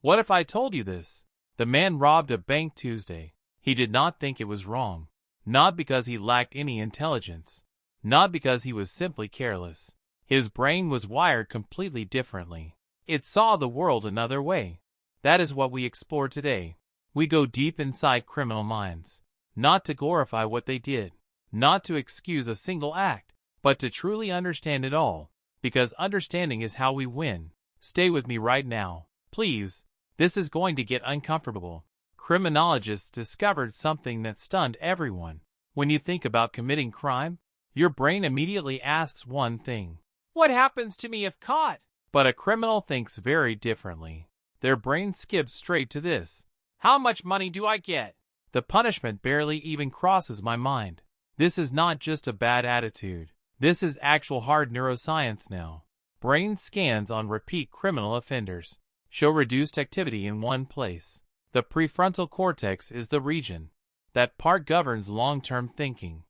What if I told you this? The man robbed a bank Tuesday. He did not think it was wrong. Not because he lacked any intelligence. Not because he was simply careless. His brain was wired completely differently. It saw the world another way. That is what we explore today. We go deep inside criminal minds. Not to glorify what they did. Not to excuse a single act. But to truly understand it all. Because understanding is how we win. Stay with me right now. Please. This is going to get uncomfortable. Criminologists discovered something that stunned everyone. When you think about committing crime, your brain immediately asks one thing. What happens to me if caught? But a criminal thinks very differently. Their brain skips straight to this. How much money do I get? The punishment barely even crosses my mind. This is not just a bad attitude. This is actual hard neuroscience now. Brain scans on repeat criminal offenders show reduced activity in one place. The prefrontal cortex is the region. That part governs long-term thinking.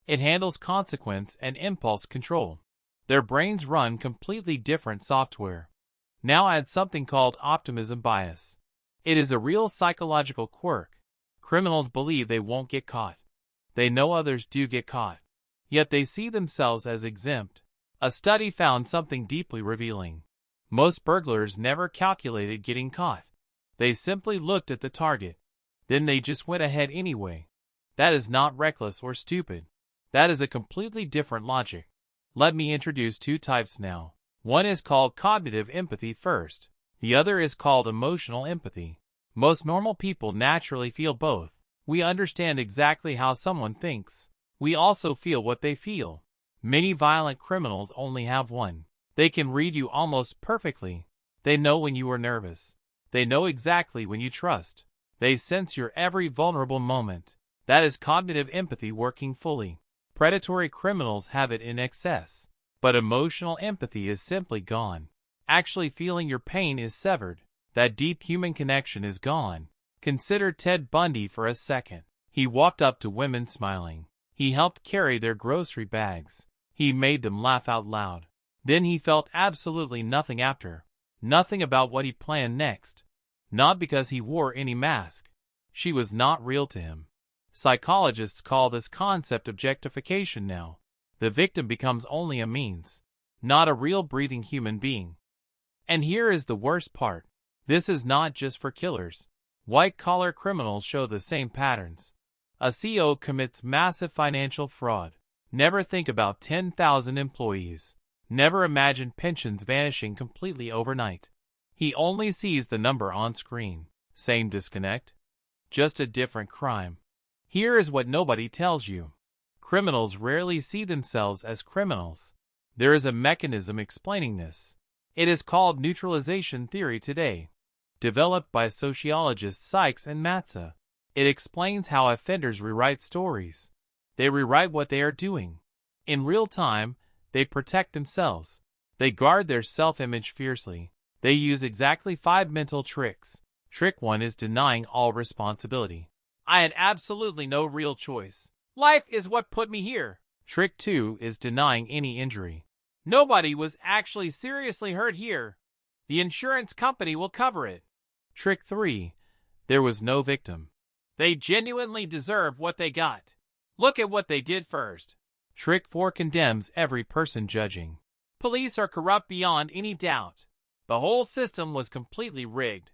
It handles consequence and impulse control. Their brains run completely different software. Now add something called optimism bias. It is a real psychological quirk. Criminals believe they won't get caught. They know others do get caught. Yet they see themselves as exempt. A study found something deeply revealing. Most burglars never calculated getting caught. They simply looked at the target. Then they just went ahead anyway. That is not reckless or stupid. That is a completely different logic. Let me introduce two types now. One is called cognitive empathy first. The other is called emotional empathy. Most normal people naturally feel both. We understand exactly how someone thinks. We also feel what they feel. Many violent criminals only have one. They can read you almost perfectly. They know when you are nervous. They know exactly when you trust. They sense your every vulnerable moment. That is cognitive empathy working fully. Predatory criminals have it in excess. But emotional empathy is simply gone. Actually feeling your pain is severed. That deep human connection is gone. Consider Ted Bundy for a second. He walked up to women smiling. He helped carry their grocery bags. He made them laugh out loud. Then he felt absolutely nothing after. Nothing about what he planned next. Not because he wore any mask. She was not real to him. Psychologists call this concept objectification now. The victim becomes only a means, not a real breathing human being. And here is the worst part. This is not just for killers. White-collar criminals show the same patterns. A CEO commits massive financial fraud. Never think about 10,000 employees. Never imagine pensions vanishing completely overnight. He only sees the number on screen. Same disconnect. Just a different crime. Here is what nobody tells you. Criminals rarely see themselves as criminals. There is a mechanism explaining this. It is called Neutralization Theory today. Developed by sociologists Sykes and Matza. It explains how offenders rewrite stories. They rewrite what they are doing. In real time, they protect themselves. They guard their self-image fiercely. They use exactly 5 mental tricks. Trick 1 is denying all responsibility. I had absolutely no real choice. Life is what put me here. Trick 2 is denying any injury. Nobody was actually seriously hurt here. The insurance company will cover it. Trick 3, there was no victim. They genuinely deserve what they got. Look at what they did first. Trick 4 condemns every person judging. Police are corrupt beyond any doubt. The whole system was completely rigged.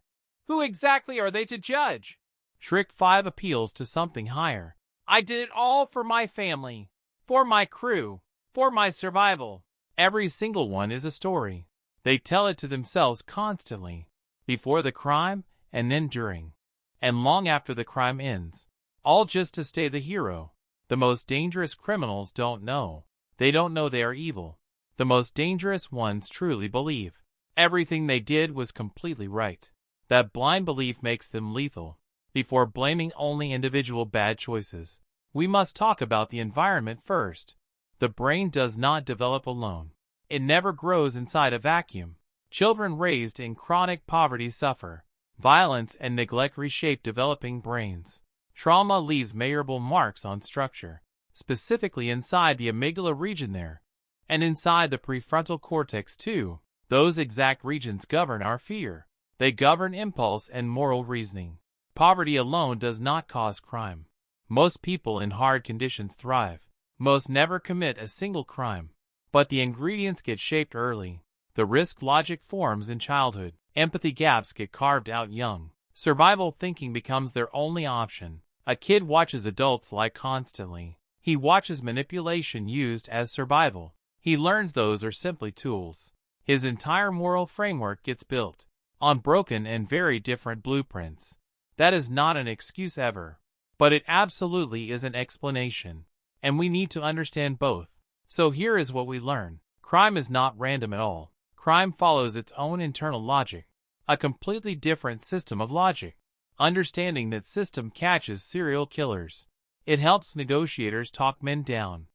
Who exactly are they to judge? Trick 5 appeals to something higher. I did it all for my family, for my crew, for my survival. Every single one is a story. They tell it to themselves constantly, before the crime and then during, and long after the crime ends, all just to stay the hero. The most dangerous criminals don't know. They don't know they are evil. The most dangerous ones truly believe everything they did was completely right. That blind belief makes them lethal. Before blaming only individual bad choices, we must talk about the environment first. The brain does not develop alone. It never grows inside a vacuum. Children raised in chronic poverty suffer. Violence and neglect reshape developing brains. Trauma leaves measurable marks on structure, specifically inside the amygdala region there, and inside the prefrontal cortex too. Those exact regions govern our fear. They govern impulse and moral reasoning. Poverty alone does not cause crime. Most people in hard conditions thrive. Most never commit a single crime. But the ingredients get shaped early. The risk logic forms in childhood. Empathy gaps get carved out young. Survival thinking becomes their only option. A kid watches adults lie constantly. He watches manipulation used as survival. He learns those are simply tools. His entire moral framework gets built on broken and very different blueprints. That is not an excuse ever, but it absolutely is an explanation. And we need to understand both. So here is what we learn. Crime is not random at all. Crime follows its own internal logic, a completely different system of logic. Understanding that system catches serial killers. It helps negotiators talk men down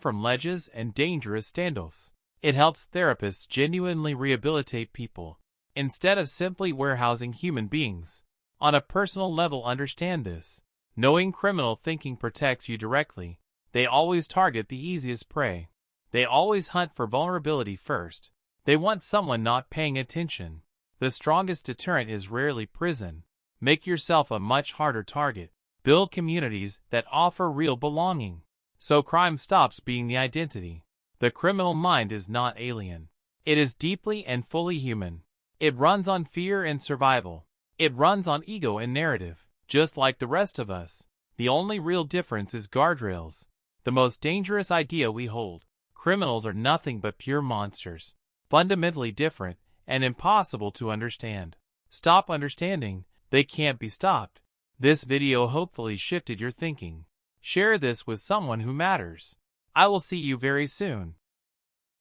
from ledges and dangerous standoffs. It helps therapists genuinely rehabilitate people, instead of simply warehousing human beings. On a personal level, understand this. Knowing criminal thinking protects you directly. They always target the easiest prey. They always hunt for vulnerability first. They want someone not paying attention. The strongest deterrent is rarely prison. Make yourself a much harder target. Build communities that offer real belonging, so crime stops being the identity. The criminal mind is not alien. It is deeply and fully human. It runs on fear and survival. It runs on ego and narrative, just like the rest of us. The only real difference is guardrails. The most dangerous idea we hold. Criminals are nothing but pure monsters. Fundamentally different and impossible to understand. Stop understanding. They can't be stopped. This video hopefully shifted your thinking. Share this with someone who matters. I will see you very soon.